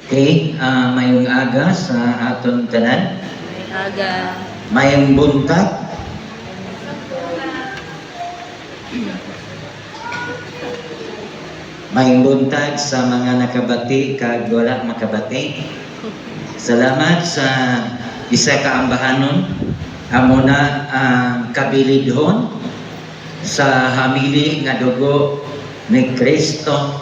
Okay, mayong aga sa aton tanan. Aga. Mayong buntag. Mayong buntag sa mga nakabati kag wala makabati. Salamat sa isa ka ambahanon amo na ang kabilidhon sa hamili nga dugo ni Kristo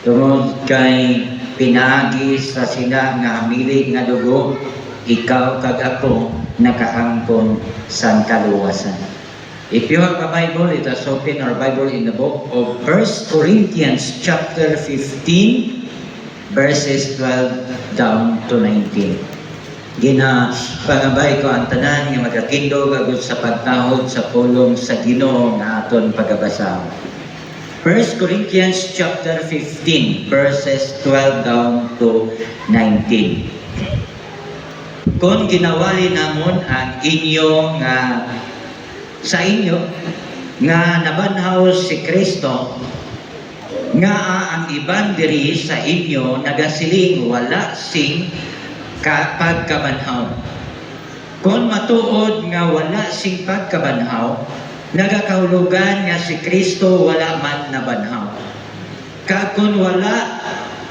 tungod kay pinaagi sa sina nga hamili nga dugo, ikaw kag ako nakaangkon sa kaluwasan. If you have a Bible, let us open our Bible in the book of 1 Corinthians chapter 15, verses 12 down to 19. Pangabay ko ang tanan nga magakindog agud sa pagtahod sa pulong sa Ginoo nga aton pagabasa. 1 Corinthians chapter 15, verses 12 down to 19. Kung ginawali namon ang inyong sa inyo nga nabanhaw si Kristo, nga ang iban diri sa inyo nagasiling wala sing pagkabanhaw. Kung matuod nga wala sing pagkabanhaw, nagakahulugan nga si Kristo wala man nabanhaw. Kag kung wala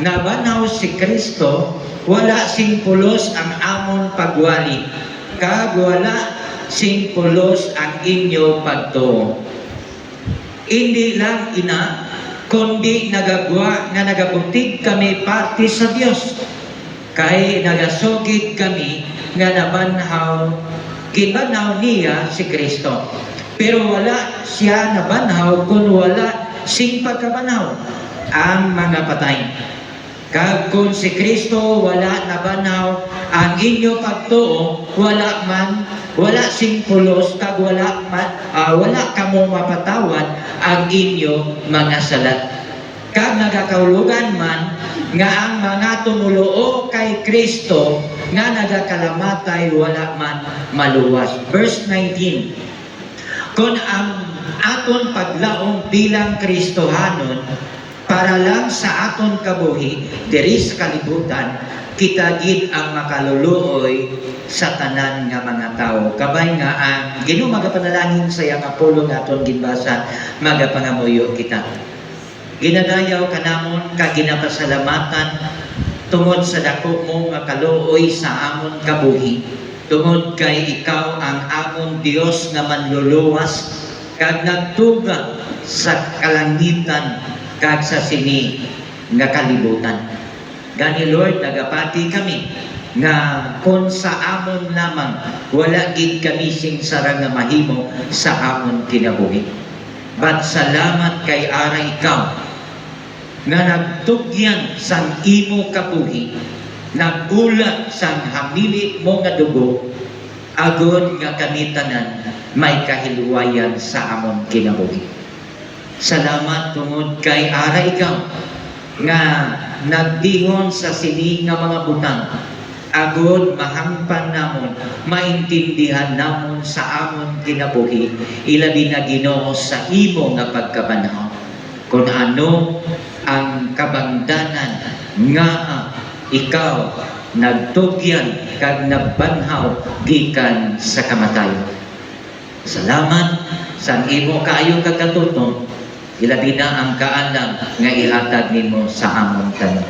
nabanhaw si Kristo, wala sing pulos ang amon pagwali. Kag wala sing pulos ang inyo pagtuo. Hindi lang ina, kundi nagagwa nga nagabutig kami parte sa Dios. Kay nagasugid kami nga nabanhaw, kinbanhaw niya si Kristo. Pero wala siya nabanhaw kung wala sing pagkabanhaw ang mga patay. Kag kung si Kristo wala nabanhaw ang inyo pagtuo, wala sing pulos, kag wala kamo mapatawad ang inyo mga salat. Kag nagakahulugan man nga ang mga tumuluo kay Kristo nga nagakalamatay wala man maluwas. Verse 19. Kung ang aton paglaom bilang Kristohanon para lang sa aton kabuhi diri sa kalibutan, kita gid ang makaluluoy sa tanan nga mga tawo. Kabay nga ang Ginoo magapanalangin sa iyang apolo nga aton ginbasa, magapangamuyo kita. Ginadayaw kanamon ka ginapasalamatan tungod sa dako mo nga kaluoy sa amon kabuhi. Tungod kay ikaw ang amon Dios nga manluluwas kag nagtuga sa kalangitan kag sa sini nga kalibutan. Gani Lord, nagapati kami nga kung sa amon lamang wala gid kami sing sarang nga mahimo sa amon kinabuhi. But salamat kay ara ikaw nga nagtugyan sang imo kabuhi, nagulat sang hamili mo nga dugo, agod nga kami tanan may kahilwayan sa amon kinabuhi. Salamat tungod kay ara ikaw nga nagdingon sa sini nga mga butang, agod mahangpan namon, maintindihan namon sa amon kinabuhi, ilabi na Ginoo sa imo nga pagkabanhaw. Kung ano ang kabangdanan nga ikaw nagtugyan kag nabanhaw gikan sa kamatayon. Salamat sa imo kaayo kag katutom, ilabi na ang kaalam nga ihatag nimo sa amon tanan.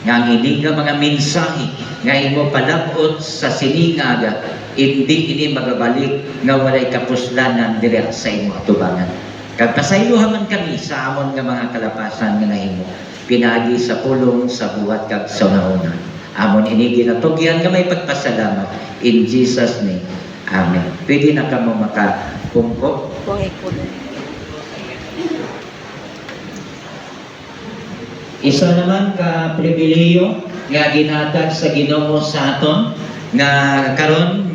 Nga hindi nga mga mensahe nga imo palabot sa siningaga, hindi ini magabalik nga walay kapuslanan diri sa imo atubangan. Kag pasaylohan man kami sa amon nga mga kalapasan nga nahimo, pinaagi sa pulong sa buhat kag sa nauna. Amon ini ginatugyan nga may pagpasalamat in Jesus name. Amen. Pwede na kamo makapungko. Isa naman ka pribileyo nga ginhatag sa Ginoo sa aton nga karon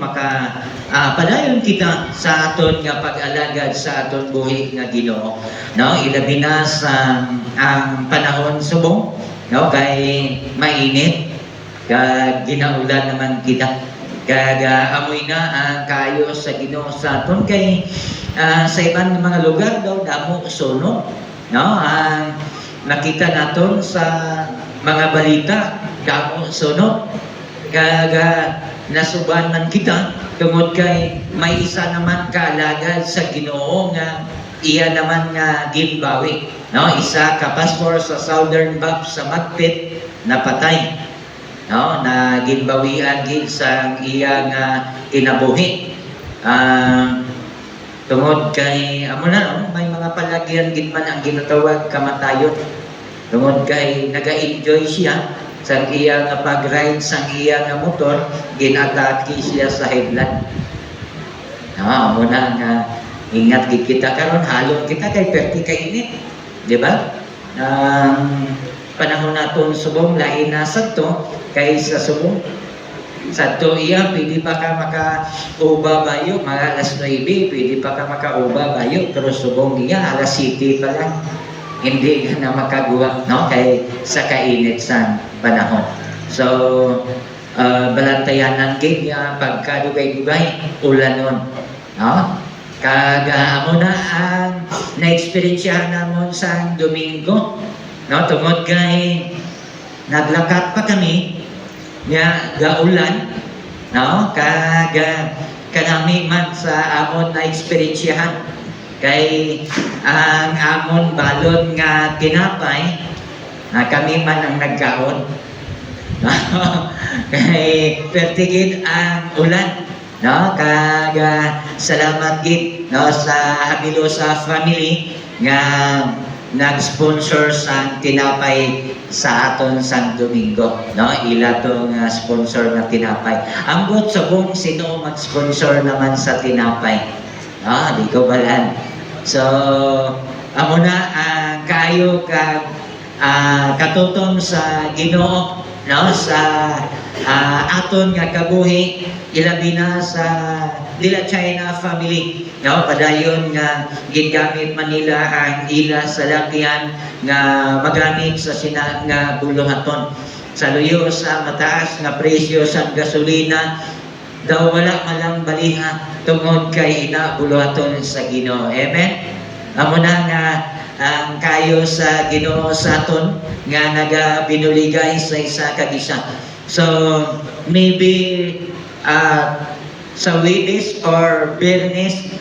padayon kita sa aton nga pag-alagad sa aton buhi nga Ginoo, no? Ilabi na sa ang panahon subong, no? Kay mainit kag ginaulan naman kita, kag amoy na ang kayo sa Ginoo sa aton kay sa ibang mga lugar daw damo suno, no? Nakita naton sa mga balita damo sunod. Kag nasuban man kita tungod kay may isa naman kaalagad sa Ginoo nga iya naman nga ginbawi, no? Isa ka pastor sa Southern Baptist sa Magpit napatay, no? Na ginbawian gid sa iya nga kinabuhi. Tungod kay amo na, no? May mga palagyan gid man ang ginatawag kamatayon. Tungod kay naga-enjoy siya sa iya nga pag-ride sa iya nga motor, ginatake siya sa headland. No, amo na nga ingat gid kita karon, halong kita kay perti kay init, di ba? Panahon naton subong lain na sadto kay sa subong. Sadto iya pwede pa ka maka-uba bayo mga alas 9, pwede pa ka maka-uba bayo, pero subong iya alas 7 pa lang. Hindi ka na makagawa, no? Kay sa kainit sa panahon. So, balantayanan gid niya pagkadugay-dugay ulanon, no? Kaga mo na ang na-experiensyahan namon sa Domingo, no? Tungod kay naglakat pa kami nga gaulan, no? Kaga kanami man sa amon na-experiensyahan kay ang amon balon nga tinapay, kami man ang nagkaon. Kay pertigid ang ulan, no? Kaga salamat gid, no, sa Habilosa family nga nag-sponsor sa tinapay sa aton San Domingo, no? Ila to nga sponsor na tinapay. Ambot sa buong sino mag-sponsor naman sa tinapay. Di ko balan. So, amo na kayo katutom sa Ginoo, no? Sa aton nga kabuhi, ilabi na sa Dila China family, no? Padayon nga gigamit man nila ang ila sa lakihan nga magamit sa nga buluhaton. Sa luyo sa mataas nga presyo sa gasolina, daw wala malang baliha tungod kay inabuluhaton sa Ginoo. Amen? Amo na nga ang kayo sa Ginoo sa aton nga nagabinuligay sa isa kag isa. So maybe sa Webes or Bernes,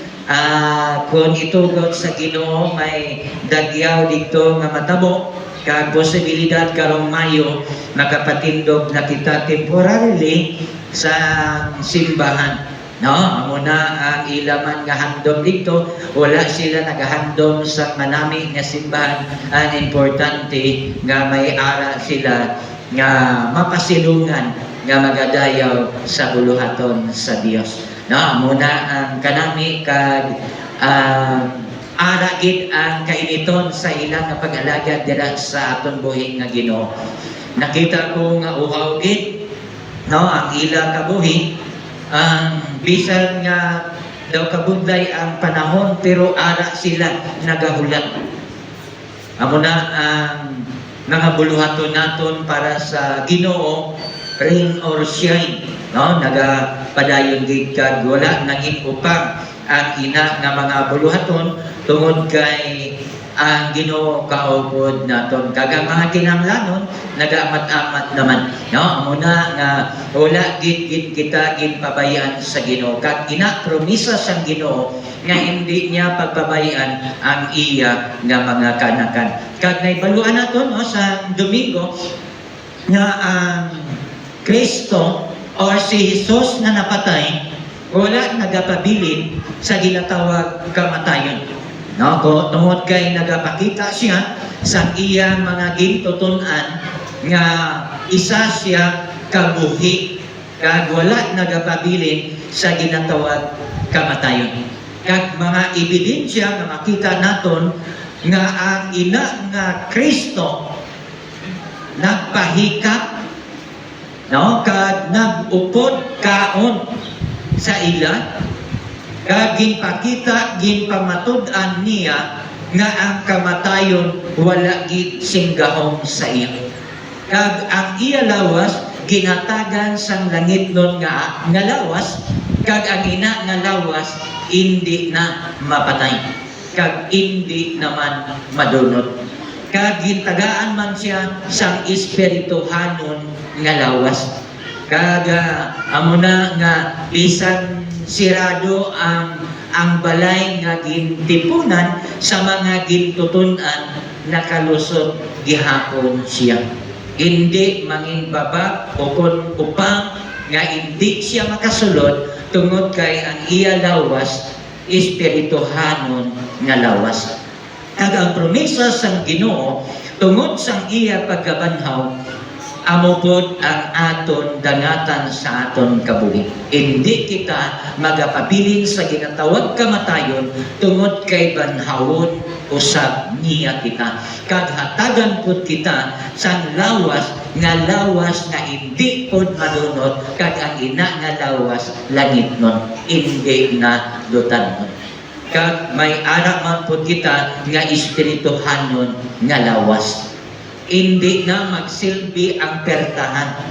kung itugot sa Ginoo may dagyaw dito nga matabo, kag posibilidad karong Mayo makapatindog na kita temporarily sa simbahan, no? Amo na ang ilaman nga handom dito, wala sila nagahandom sa manami nga simbahan. Ang importante nga may ara sila nga mapasilungan nga magadayaw sa buluhaton sa Dios, no? Amo na ang kanami kag ara gid ang kainiton sa ilang nga pag-alagad dira sa aton buhing nga Ginoo. Nakita ko nga uhaw gid, no, ang ilang kabuhi, ang bisan nga daw kabudlay ang panahon pero ara sila nagahulat. Amo na ang mga buluhaton naton para sa Ginoo, rain or shine, no? Nagapadayon gid kag wala naging upang ang ina nga mga buluhaton tungod kay ang Ginoo kaupod naton. Kag ang mga kinahanglanon nagaamat-amat naman, no? Amo na nga wala gid kita ginpabayaan sa Ginoo. Kag ina-promisa sa Ginoo nga hindi niya pagpabayaan ang iya nga mga kanakan. Kag naibaluan naton, no, sa Domingo nga ang Kristo or si Jesus na napatay wala nagapabilin sa ginatawag kamatayon, no? Tungod kay nagapakita siya sa iyang mga gintutunan nga isa siya kabuhi, kag wala nagapabilin sa ginatawag kamatayon. Kag mga ebidensya nga makita naton nga ang ina nga Kristo nagpahikap, no? Kag nag-upod kaon sa ila, kag ginpakita, ginpamatud-an niya nga ang kamatayon wala gid singgahom sa iya. Kag ang iya lawas ginatagan sang langit nun nga lawas, kag ang ina nga lawas hindi na mapatay, kag hindi naman madunot. Kag gintagaan man siya sang espirituhanon nga lawas. Kaga amo na nga bisan sirado ang balay nga gintipunan sa mga gintutunan nakalusot gihapon siya. Hindi manginbaba o kung upang nga hindi siya makasulod tungod kay ang iya lawas espirituhanon nga lawas. Kag ang promesa sang Ginoo tungod sang iya pagkabanhaw amo pod ang aton dangatan sa aton kabuhi. Hindi kita magapabilin sa ginatawag kamatayon tungod kay banhawon usab niya kita. Kag hatagan pod kita sang lawas nga hindi pod madunot kag ang ina nga lawas langit nun, hindi na dutan nun. Kag may ara man pod kita nga espirituhanon nga lawas. Hindi na magsilbi ang pertahan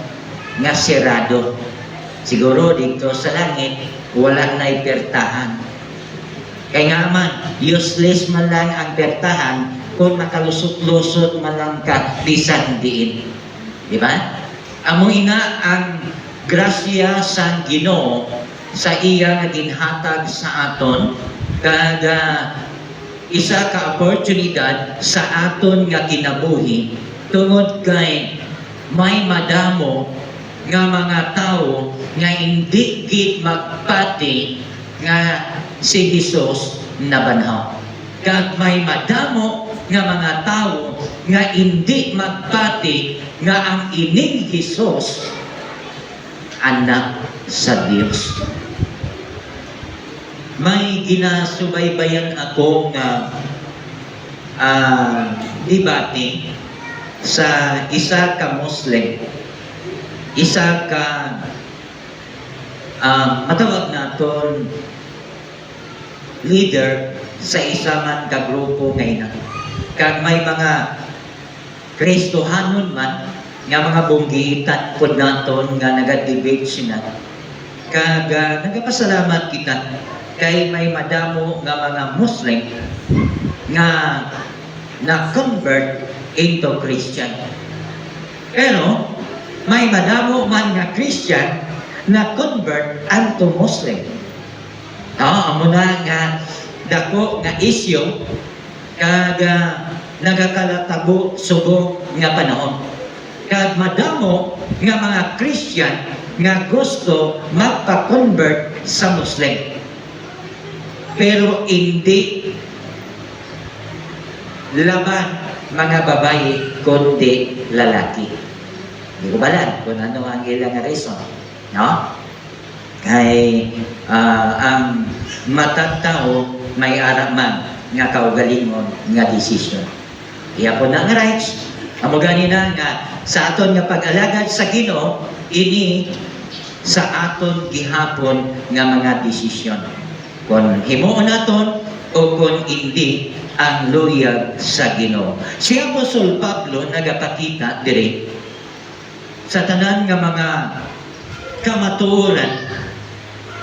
nga sirado. Siguro dito sa langit, wala na'y pertahan. Kaya nga man, useless man lang ang pertahan kung nakalusot-lusot man lang ka, bisan diin. Di ba? Amo ina ang grasya sa Ginoo sa iya nga ginhatag sa aton, kada isa ka oportunidad sa aton nga kinabuhi tungod kay may madamo nga mga tao nga hindi gid magpati nga si Hesus nabanhaw. Kag may madamo nga mga tao nga hindi magpati nga ang ining Hesus anak sa Dios. May ginasubaybayan ako nga debate sa isa ka Muslim, isa ka matawag naton leader sa isa man ka grupo ngayon. Kag may mga Kristohanon man nga mga bunggitan pod naton nga naga-debate sila. Kag nagapasalamat kita kay may madamo nga mga Muslim nga na-convert into Christian. Pero may madamo man nga Christian na convert unto Muslim. Amo na nga dako nga isyu kag nagakalatabo subong nga panahon. Kag madamo nga mga Christian nga gusto magpa-convert sa Muslim. Pero hindi laban mga babae kundi lalaki. Hindi ko balan kung ano ang ilang reason. No? Kay ang matang tao may araman nga kaugalingon nga desisyon. Iya po na nga rights. Amo ganina nga sa aton nga pag-alagad sa Ginoo ini sa aton gihapon nga mga desisyon. Kung himuon naton o kung hindi ang luyag sa Ginoo. Si Apostol Pablo nagapakita diri sa tanan nga mga kamatuoran,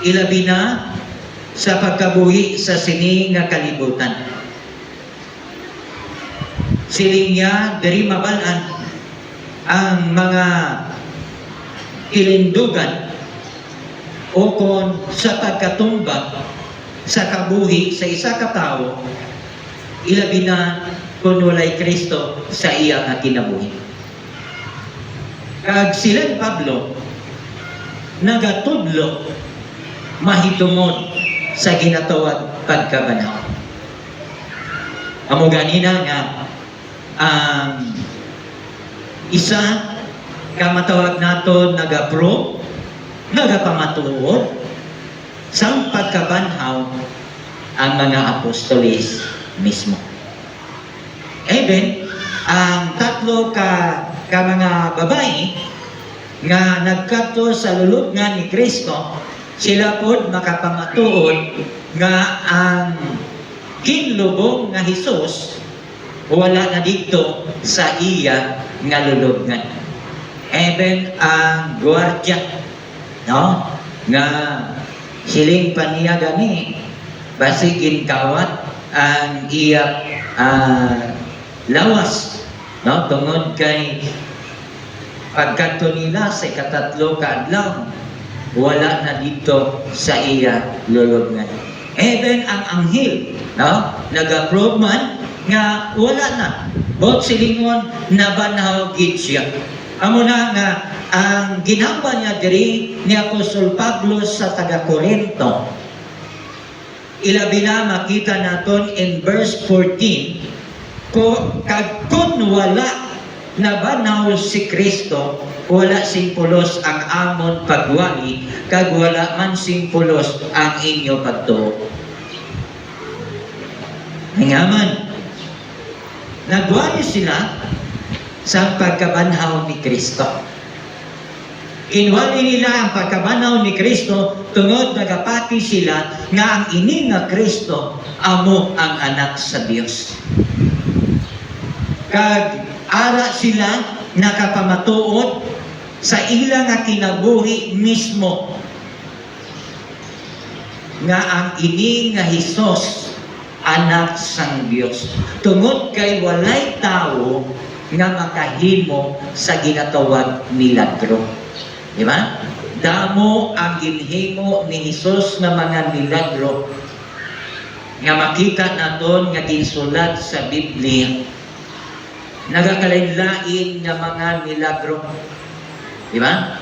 ilabi na sa pagkabuhi sa sini nga kalibutan. Siling niya diri mabalan ang mga kilindugan o kung sa pagkatumbak sa kabuhi sa isa ka tawo, ilabi na kung walay Kristo sa iya nga kinabuhi. Kag sila ni Pablo nagatudlo mahitungod sa ginatawag pagkabanhaw. Amo ganina nga isa ka matawag nato nagapro, nagapamatuod sa pagkabanhaw ang mga apostolis mismo. Even ang tatlo ka mga babae nga nagkadto sa lulubngan ni Kristo, sila pod makapamatuod nga ang kinlubong nga Hesus wala na dito sa iya nga lulubngan. Even ang gwardiya, no, nga siling paniya gani basig ginkawat ang iya lawas, no, tungod kay Pagkanto nila sa ikatatlo kaadlaw, wala na dito sa iya lulubngan. Even ang anghel, no? Nag-approve man nga wala na. Bot silingon nabanaw gid siya. Amo na nga ang ginamba niya diri ni Apostol Pablo sa taga-Korinto. Ilabi na makita naton in verse 14 kung wala nabanaw si Kristo, wala simpulos ang amon pagwali, kag wala man simpulos ang inyo pagtuo. Ngaman, nagwali sila sa pagkabanhaw ni Kristo. Inwali nila ang pagkabanhaw ni Kristo tungod nagapati sila nga ang ini nga Kristo amo ang anak sa Dios. Kag ara sila nakapamatuod sa ilang nga kinabuhi mismo nga ang ini nga Hesus anak sang Dios. Tungod kay walay tao nga makahimo sa ginatawag milagro. Di ba? Damo ang ginhimo ni Hesus nga mga milagro nga makita naton nga ginsulat sa Biblia. Nagakalain-lain nga mga milagro. Di ba?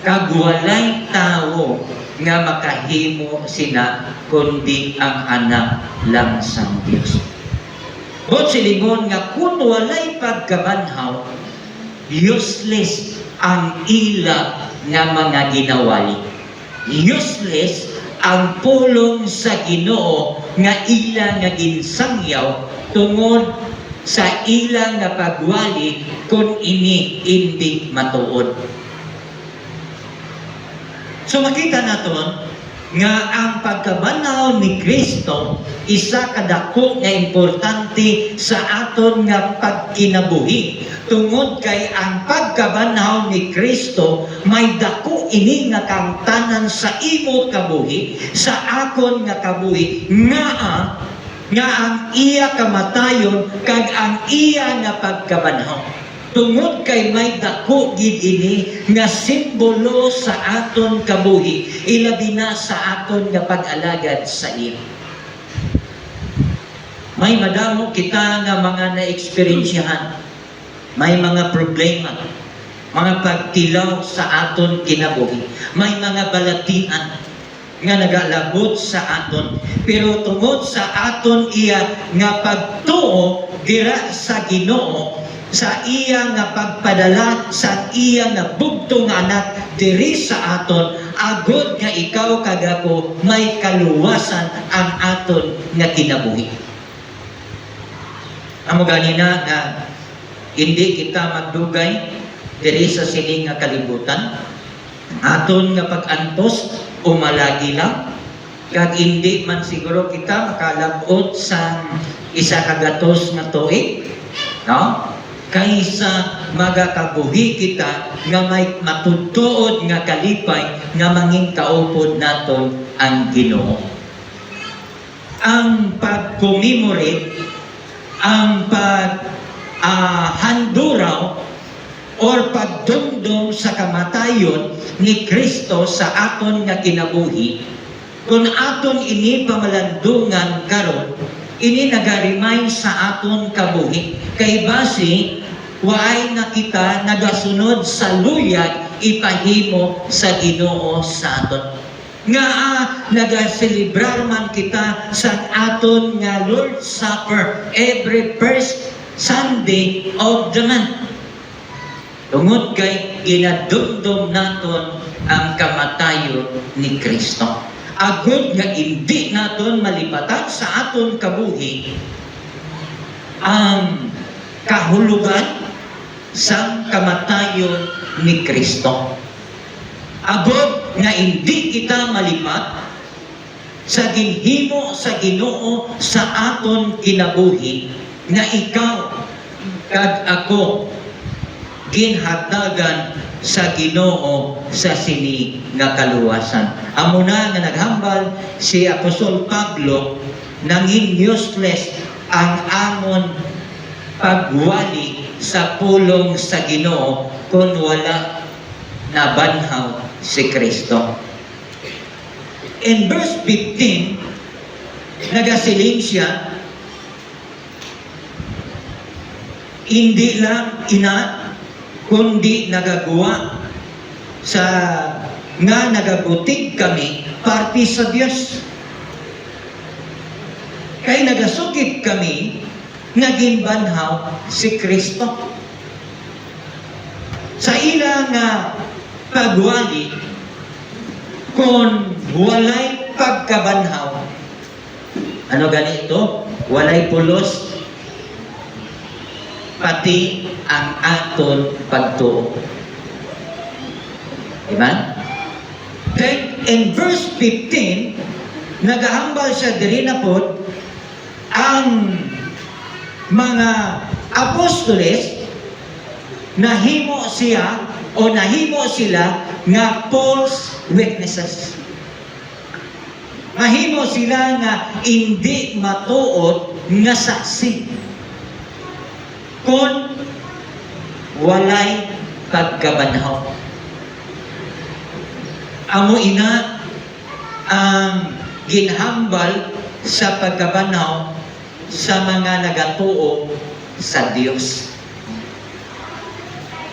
Kagwalay tao nga makahimo sina kundi ang anak lang sang Dios. Bot silingon nga kung walay pagkabanhaw, useless ang ila nga mga ginawali. Useless ang pulong sa Ginoo nga ila nga ginsangyaw tungod sa ila nga pagwali kung ini hindi matuod. So makita naton nga ang pagkabanhaw ni Kristo isa kadako nga importante sa aton nga pagkinabuhi. Tungod kay ang pagkabanhaw ni Kristo may dako ini nga kangtanan sa imo kabuhi, sa akon nga kabuhi, nga ang iya kamatayon kag ang iya nga pagkabanhaw. Tungod kay may dako gid ini nga simbolo sa aton kabuhi, ilabi na sa aton nga pag-alagad sa iya. May madamo kita nga mga na-eksperyensyahan, may mga problema, mga pagtilaw sa aton kinabuhi, may mga balatian nga nagalabot sa aton, pero tungod sa aton iya nga pagtuo dira sa Ginoo, sa iya nga pagpadala sa iya nga bugtong anak diri sa aton, agod nga ikaw kagako may kaluwasan ang aton nga kinabuhi. Amo ganina nga hindi kita magdugay diri sa sining nga kalibutan, aton nga pag-antos umalagi lang, kag hindi man siguro kita makalabot sa isa kagatos nga tuig, no? Kaysa magakabuhi kita nga may matutuod nga kalipay nga manging kaupod naton ang Ginoo. Ang pag-commemorate, ang handuraw or pagdumdum sa kamatayon ni Kristo sa aton nga kinabuhi, kung aton ini pamalandungan karon, ini nag-remind sa aton kabuhi. Kay base, waay na kita nagasunod sa luyag ipahimo sa Ginoo sa aton. Nga nagaselebrar man kita sa aton nga Lord's Supper every first Sunday of the month. Tungod kay ginadumdum naton ang kamatayon ni Kristo. Agud nga hindi naton malipatan sa aton kabuhi ang kahulugan sa kamatayon ni Kristo. Agud nga hindi kita malipat sa ginhimo sa Ginoo sa aton kinabuhi, nga ikaw kag ako ginhatagan sa Ginoo sa sini nga kaluwasan. Amo na nga naghambal si Apostol Pablo nangin useless ang amon pagwali sa pulong sa Ginoo kung wala nabanhaw si Kristo. In verse 15, nagasiling siya, hindi lang ina, kundi nagagawa sa nga nagabutig kami parte sa Dios. Kay nagasugid kami naging banhaw si Kristo. Sa ilang pagwali, kung walay pagkabanhaw, ano ganito? Walay pulos, pati ang aton pagtuo. Diba? Then, in verse 15, nagahambal siya diri na po ang mga apostoles nahimo siya o nahimo sila nga false witnesses. Mahimo sila nga hindi matuod nga saksi kung walay pagkabanhaw. Amo ina ang ginhambal sa pagkabanhaw sa mga nagatuo sa Dios.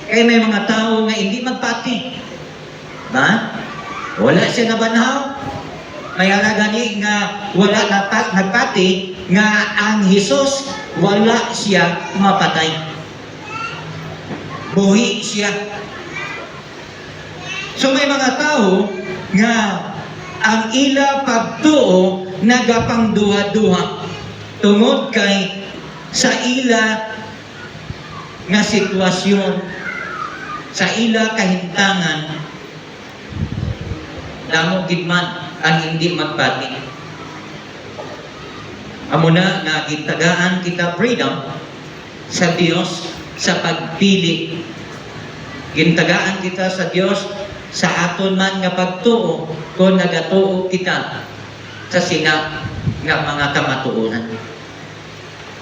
Kaya may mga tao nga hindi magpati. Ba? Wala siya nabanhaw. May gani nga wala nagpati nga ang Hesus wala siya mapatay. Buhi siya. So may mga tao nga ang ila pagtuo nagapangduha-duha tungod kay sa ila nga sitwasyon, sa ila kahintangan, damo gid man ang hindi magpati. Amo na nga gitagaan kita freedom sa Dios sa pagpili. Gintagaan kita sa Dios sa aton man nga pagtuo kung nagatuo kita sa sina nga mga kamatuonan.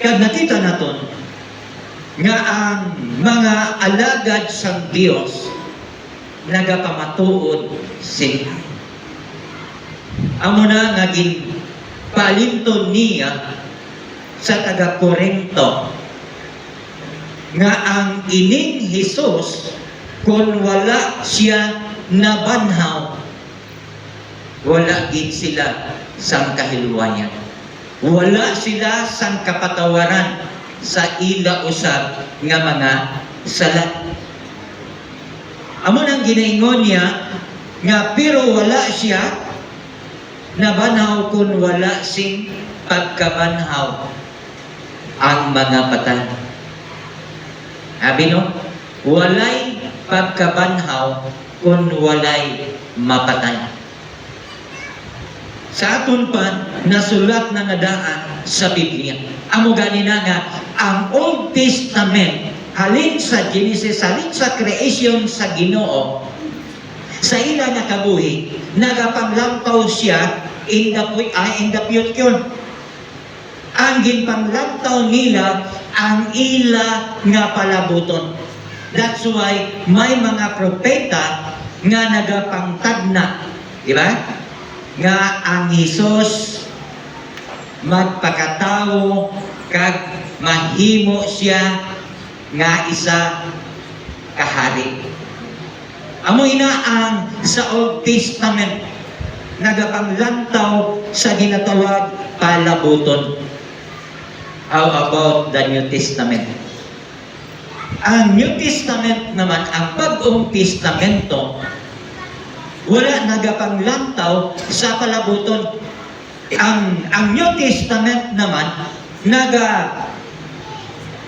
Kaya nakita naton nga ang mga alagad sa Dios nagapamatuod sila. Amo na nga palinton niya sa taga Corinto nga ang ining Hesus kung wala siya nabanhaw, wala gid sila sang kahilwayan. Wala sila sang kapatawaran sa ila usab nga mga sala. Amo nang ginaingon niya nga pero wala siya nabanhaw kung wala sing pagkabanhaw ang mga patay. Sabi no, walay pagkabanhaw kung walay mapatay. Sa aton pa, nasulat na nadaan sa Biblia. Amo gani na nga, ang Old Testament, halin sa Genesis, halin sa creation sa Ginoo, sa ila nga kabuhi, nagapanglampaw siya in the future. Ang ginpanglantaw nila, ang ila nga palabuton. That's why may mga propeta nga nagapangtagna, di ba? Nga ang Hesus magpakatawo kag mahimo siya nga isa kahari. Amo ina ang sa Old Testament nagapanglantaw sa ginatawag palabuton. How about the New Testament? Ang New Testament naman, ang Bagong Testamento, wala nagapanglantaw sa palabuton. Ang New Testament naman,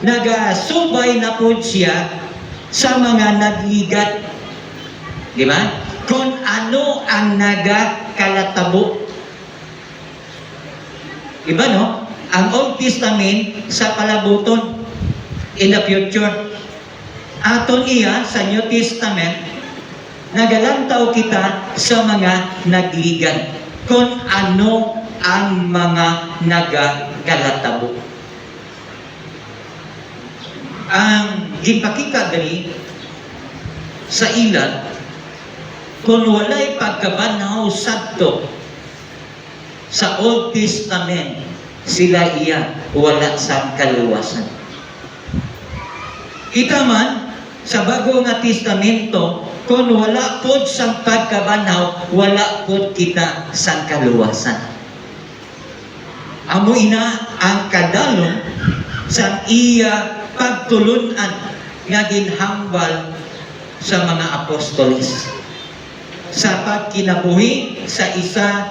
nagasubay na po siya sa mga nagligat. Di ba? Kung ano ang nagakalatabo. Iba no? Ang Old Testament sa palabuton in the future. Aton iya sa New Testament, nagalantaw kita sa mga nagligan kung ano ang mga nagakalatabo. ang ginpakita gani sa ilan kung walay pagkabanhaw sadto sa Old Testament, sila iya wala sa kaluwasan. Kita man sa Bago nga Testamento, kung wala po sa pagkabanhaw, wala po kita sa kaluwasan. Amo ina ang kadalom sa iya pagtulunan nga ginhambal sa mga apostoles sa pagkinabuhi sa isa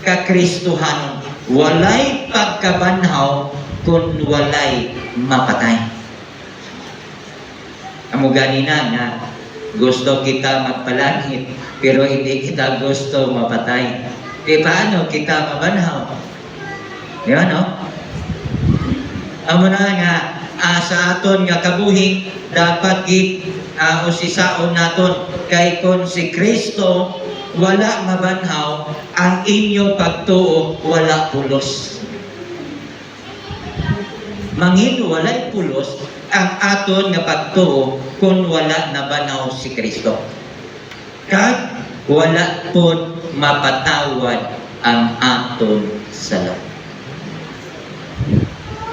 ka Kristohanon. Walay pagkabanhaw kung walay mapatay. Amo ganina nga gusto kita magpalangit pero hindi kita gusto mapatay. E paano kita mabanhaw? Yan, no? Amo na nga sa aton nga kabuhi dapat usisaon naton kay kon si Kristo wala mabanhaw, ang inyo pagtuo wala pulos. Mangin walay pulos ang aton nga pagtuo kung wala nabanhaw si Kristo. Kag wala pod mapatawad ang aton sala.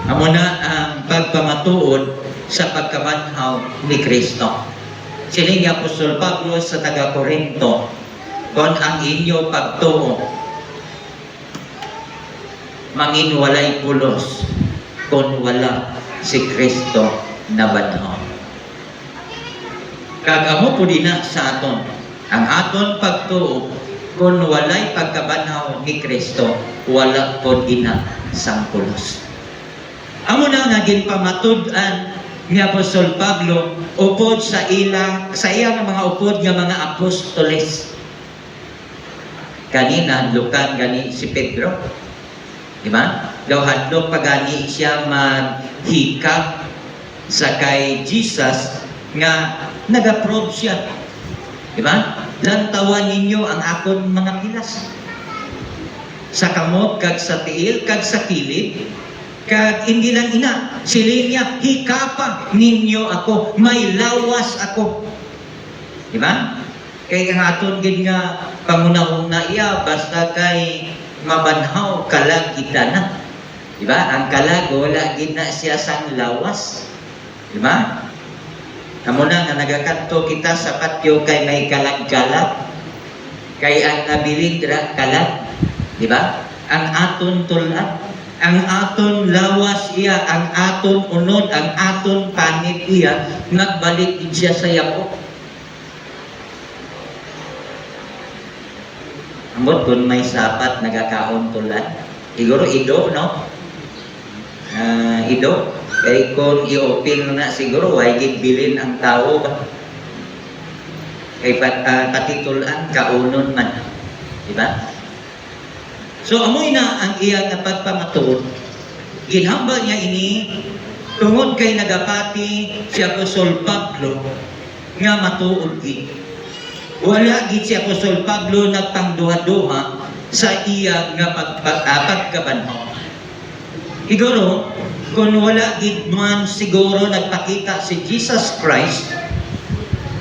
Amo na ang pagpamatuod sa pagkabanhaw ni Kristo. Sining Apostol Pablo sa taga-Korinto, kung ang inyo pagtuo mangin walay pulos kung wala si Kristo na banhaw. Kag amo po din sa aton ang aton pagtuo kung walay pagkabanhaw ni Kristo, wala po din sang pulos. Amo na nga ginpamatud-an ni Apostol Pablo upod sa iyang mga upod nga mga apostoles. Kanina lukan gani si Pedro, di ba? Daw hadlok pa gani siya maghikap sa kay Jesus nga nag-approve siya, di ba? Lantawan ninyo ang akon mga pilas sa kamot kag sa tiil kag sa kilid. Kag hindi lang ina, silin niya, hikapa ninyo ako, may lawas ako. Di ba? Kaya ang aton gid nga pangunahon na iya, basta kay mabanhaw kalag kita na. Di ba? Ang kalag, wala gid na siya sang lawas. Di ba? Amo na nga nagakanto kita sa patio kay may kalag-kalag. Kay ang nabiling dira kalag. Di ba? Ang aton tulad. Ang aton lawas iya, ang aton unod, ang aton panit iya, nagbalik din siya sa yako. Amot kung may sapat nagakaon tulad, siguro ido, no? Ido. Kaya kung i-open na siguro, why bilin ang tao ba? Kay patitulan, kaunon man. Diba? So amoy na ang iya nga pagpamatuod. Ginhambal niya ini tungod kay nagapati si Apostol Pablo nga matuod gid. Wala gid si Apostol Pablo nagpangduha-duha sa iya nga pagkabanhaw. Siguro kung wala gid man siguro nagpakita si Jesus Christ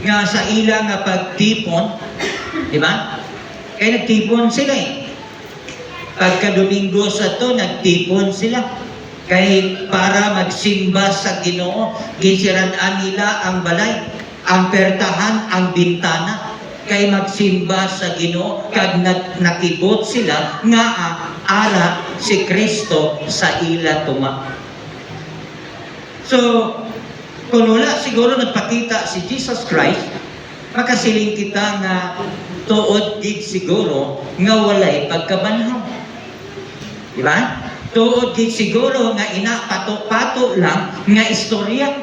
nga sa ila nga pagtipon, di ba? Kaya nagtipon sila eh. Pagka Domingo sa to, nagtipon sila. Kay para magsimba sa Ginoo, gisiraan nila ang balay, ang pertahan, ang bintana. Kay magsimba sa Ginoo, kag nakibot sila nga ara si Kristo sa ila tuma. So, kung wala siguro nagpakita si Jesus Christ, makasiling kita nga tuod gid siguro nga walay pagkabanhaw. Di ba? Tuod gid siguro nga ina pato-pato lang nga istorya.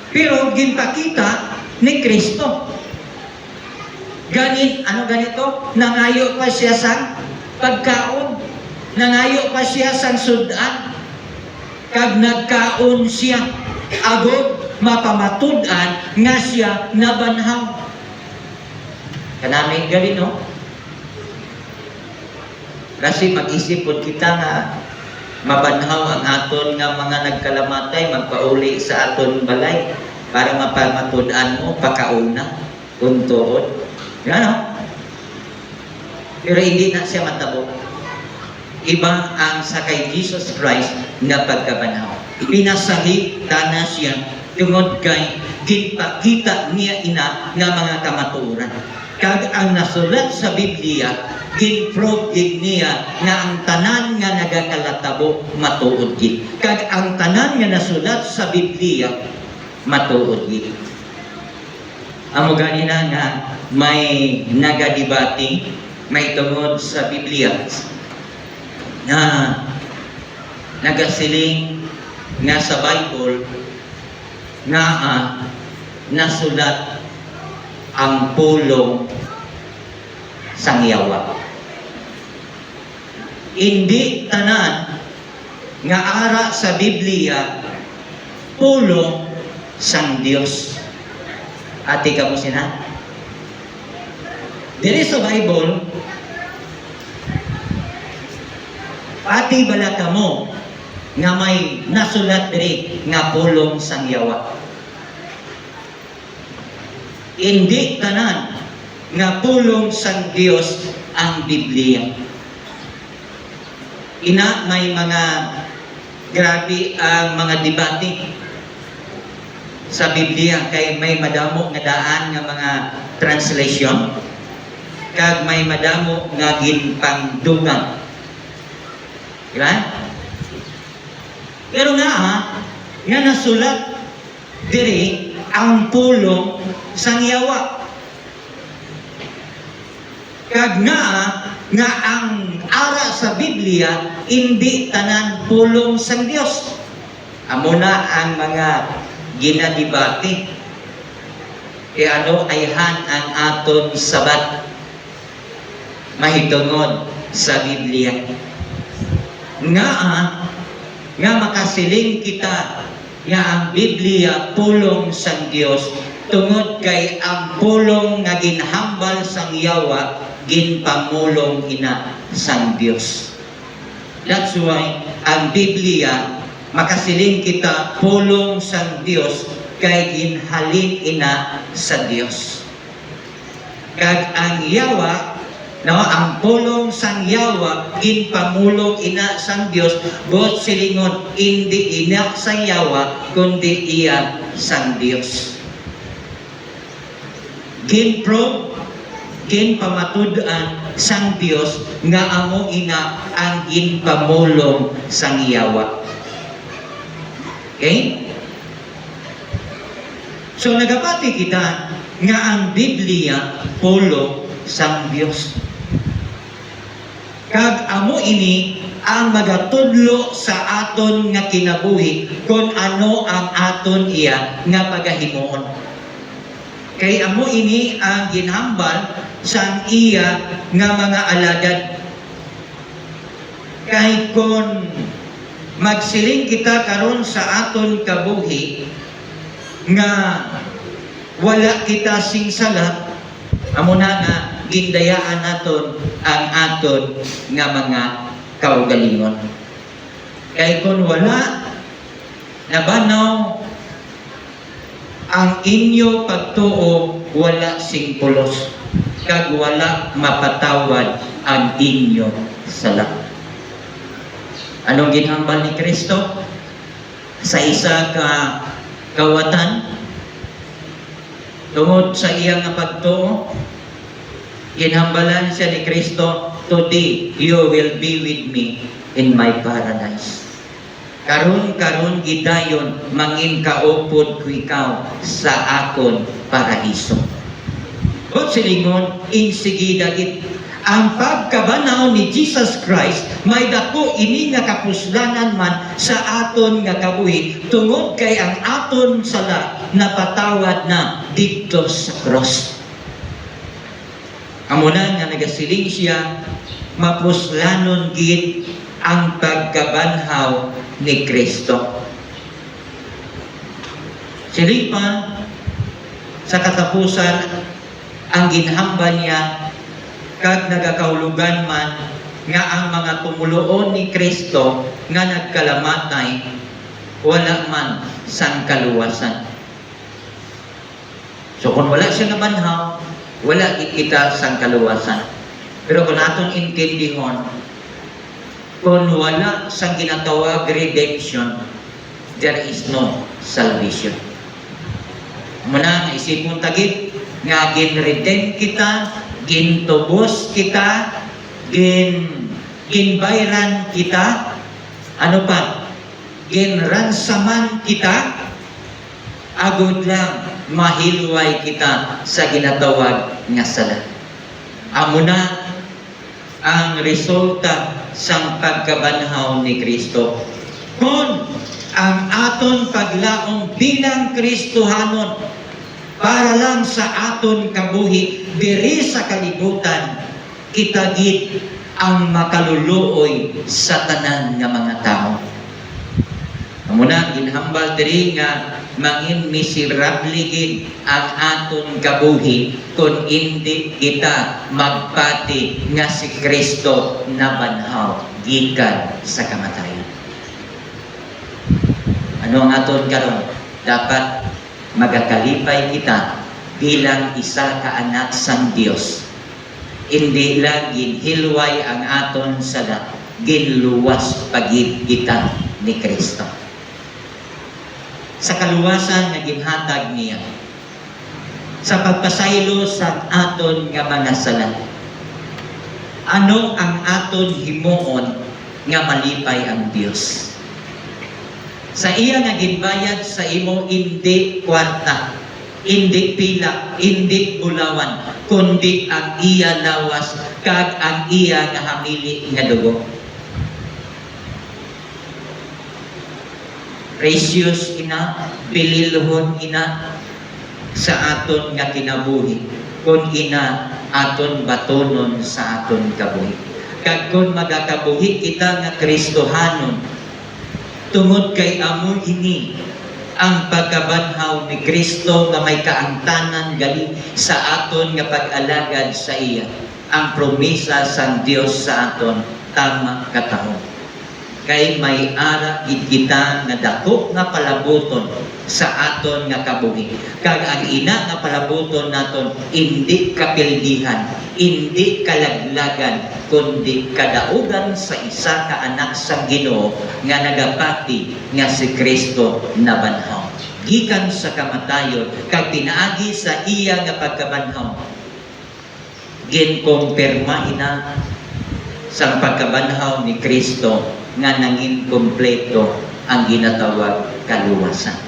Pero ginpakita ni Kristo. Ganito? Nangayo pa siya sa pagkaon. Nangayo pa siya sa sudan. Kag nagkaon siya. Agod mapamatud-an nga siya nabanhaw. Kanaming gali, no? Kasi mag-isip po kita nga mabanhaw ang aton nga mga nagkalamatay, magpauli sa aton balay para mapamatud-an mo pakauna kung tuod. Gano? Pero hindi na siya matabo. Iba ang sa kay Jesus Christ na pagkabanhaw. Pinasahita na siya tungod kay ginpakita niya ina nga mga kamatuoran. Kag ang nasulat sa Biblia, ginprove gid niya nga ang tanan nga nagakalatabo matuod gid. Kag ang tanan nga nasulat sa Biblia matuod gid. Amo ganina nga may nagadibati, may tungod sa Biblia na nagasiling nga sa Bible nga nasulat ang pulong sang yawa. Hindi tanan nga ara sa Biblia pulong sang Dios. Ati ka mo sina? Dili sa Bible, pati bala ka mo nga may nasulat diri nga pulong sang yawa. Hindi tanan nga pulong sang Dios ang Biblia. Ina may mga grabe ang mga debate sa Biblia kay may madamo nga daan nga mga translation kag may madamo nga ginpangdugang. Diba? Pero nga nasulat diri ang pulong sang yawa. Kag nga ang ara sa Biblia hindi tanan pulong sang Dios. Amo na ang mga ginadibate. Ano ayhan ang aton sabat mahitungod sa Biblia. Nga makasiling kita nga ang Biblia pulong sang Dios tungod kay ang pulong nga ginhambal sang yawa ginpamulong ina sang Dios. That's why ang Biblia makasiling kita pulong sang Dios kay ginhalin ina sa Dios. Kag ang yawa ang pulong sang yawa ginpamulong ina sang Dios bot silingon hindi ina sang yawa kundi iya sang Dios. Ginpamatud-an sang Dios nga amo ina ang ginpamulong sang yawa. Okay? So nagapati kita nga ang Biblia pulong sang Dios. Kag amo ini ang magatudlo sa aton nga kinabuhi kung ano ang aton iya nga pagahimuon. Kay amo ini ang ginhambal sang iya nga mga alagad. Kay kung magsiling kita karon sa aton kabuhi nga wala kita sing sala, amo na nga gindayaan naton ang aton nga mga kaugalingon. Kay kung wala nabanaw ang inyo pagtuo, wala sing pulos, kag wala mapatawad ang inyo sala. Anong ginhambal ni Kristo sa isa ka kawatan tungod sa iyang pagtuo? Ginhambalan siya ni Kristo, today you will be with me in my paradise. Karon gidayon mangin kaupod ko ikaw sa akon paraiso. O silingon, insigida gid ang pagkabanaw ni Jesus Christ may dako ini nga kapuslanan man sa aton nga kabuhi tungod kay ang aton sala napatawad na didto sa cross. Amo na nga nagasiling siya mapuslanon gid ang pagkabanhaw ni Kristo. Siling pa sa katapusan ang ginhambal niya kag nagakaulugan man nga ang mga tumuloon ni Kristo nga nagkalamatay wala man sang kaluwasan. So kung wala siya nabanhaw, wala kita sang kaluwasan. Pero kung naton intindihon, kung wala sang ginatawag redemption, there is no salvation. Muna, isipon tagit, nga gin-redeem kita, gintubos kita, ginbayran kita, ano pa, ginransaman kita, agod lang, mahilway kita sa ginatawag nga sala. Amo na ang resulta sang pagkabanhaw ni Kristo. Kung ang aton paglaong bilang Kristohanon para lang sa aton kabuhi diri sa kalibutan, kita gid ang makaluluoy sa tanan nga mga tao. Muna ginhambal diri nga mangin miserable gid ang aton kabuhi kung hindi kita magpati nga si Kristo nabanhaw gikan sa kamatayon. Ano ang aton karon? Dapat magakalipay kita bilang isa ka anak sang Dios. Hindi lang ginhilway ang aton sala, ginluwas pagid kita ni Kristo. Sa kaluwasan nga ginhatag niya, sa pagpasaylo sa aton nga mga sala. Ano ang aton himuon nga malipay ang Dios? Sa iya nga ginbayad sa imo hindi kwarta, hindi pila, hindi bulawan, kundi ang iya lawas kag ang iya nga hamili nga dugo. Precious ina, pililhon ina sa aton nga kinabuhi, kung ina aton batonon sa aton kabuhi. Kag kung magakabuhi kita nga Kristohanon, tungod kay amo ini ang pagkabanhaw ni Kristo nga may kaangtanan gali sa aton nga pag-alagad sa iya. Ang promesa sang Dios sa aton tama katahon. Kay may ara gid kita nga dako nga palabuton sa aton nga kabuhi. Kag ang ina nga palabuton naton indi kapildihan, indi kalaglagan, kundi kadaugan sa isa ka anak sang Ginoo nga nagapati nga si Kristo nabanhaw gikan sa kamatayon kag pinaagi sa iya nga pagkabanhaw. Ginkumpirma ina sa pagkabanhaw ni Kristo nga nangin kompleto ang ginatawag kaluwasan.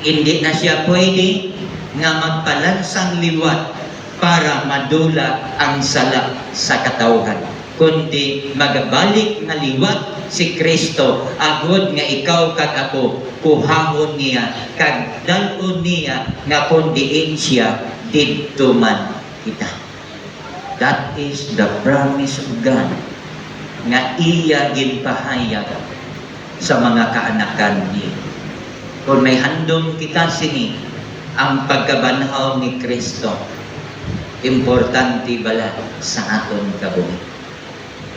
Hindi na siya pwede nga magpalansang liwat para madula ang sala sa katawhan, kundi magabalik na liwat si Kristo agod nga ikaw kag ako kuhahon niya kag dalon niya nga kondiin siya didto man kita. That is the promise of God nga iya ginpahayag sa mga kaanakan niya. Kung may handom kita sini ang pagkabanhaw ni Kristo, importante bala sa aton kabuhi.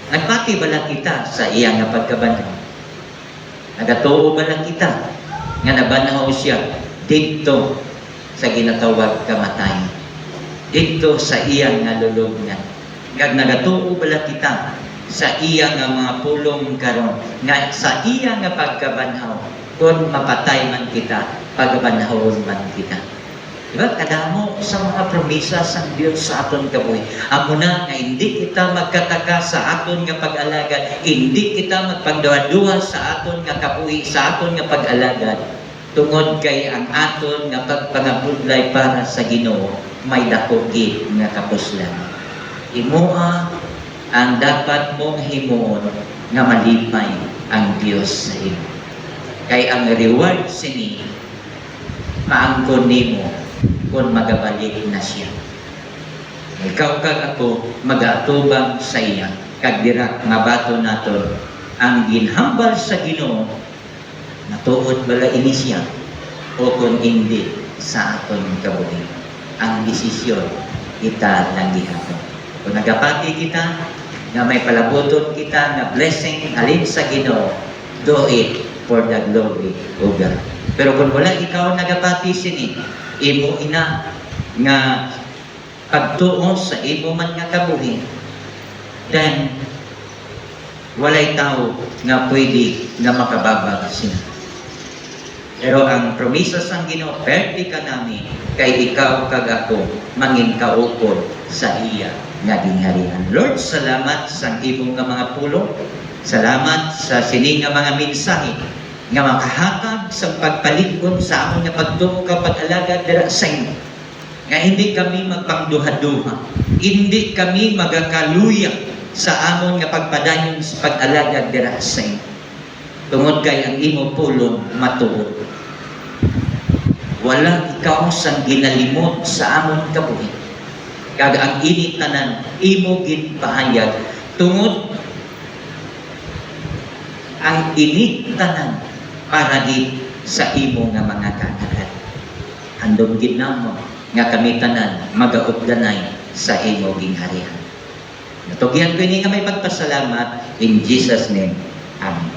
Nagpati bala kita sa iya nga pagkabanhaw? Nagatuo bala kita nga nabanhaw siya dito sa ginatawag kamatayon, dito sa iya nga lulubngan? Kag nagatuo bala kita sa iya nga mga pulong karon nga sa iya nga pagkabanhaw, kung mapatay man kita, pagkabanhawon man kita? Diba? Kadamo sa mga promesa sa Diyos sa aton kabuhi. Amo na nga hindi kita magkataka sa aton nga pag-alagad, hindi kita magpagduwa-duwa sa aton nga kabuhi, sa aton nga pag-alagad, tungod kay ang aton nga pagpangabudlay para sa Ginoo may dako gid nga kapuslan. Imoa ang dapat mong himuon nga malipay ang Dios sa imo. Kay ang reward sini maangkon nimo kung magabalik na siya. Ikaw kag ako mag-atubang sa iya kag dirak mabato naton ang ginhambal sa Ginoo natuod bala ini siya o kung hindi sa aton kabuhi. Ang desisyon kita lang gihapon. Kung nagapati kita, nga may palabuton kita nga blessing halin sa Ginoo, do it for the glory of God. Pero kung wala ikaw nagapati sini, imo ina nga pagtuon sa imo man nga kabuhi, then walay tao nga pwede nga makababag sina. Pero ang promisa sang Ginoo, perti ka nami, kay ikaw kag ako mangin kaupod sa iya nga gingharian. Lord, salamat sa imong nga mga pulong. Salamat sa sini nga mga mensahe nga makahatag sa pagpalikon sa amon nga pagtuo ka pag-alagad dira sa imo. Nga hindi kami magpangduha-duha. Hindi kami magakaluya sa amon nga pagpadayon sa pag-alagad dira sa imo. Tungod kay ang imo pulong matuod. Walang ikaw sang ginalimot sa amon kabuhi. Kag ang init tanan imo ginpahayag tungod ang init tanan para di sa imo nga mga kanaran. Handom gid namo nga kami tanan magaupdanay sa imo gingharian. Natugyan ko ini nga may pagpasalamat in Jesus name. Amen.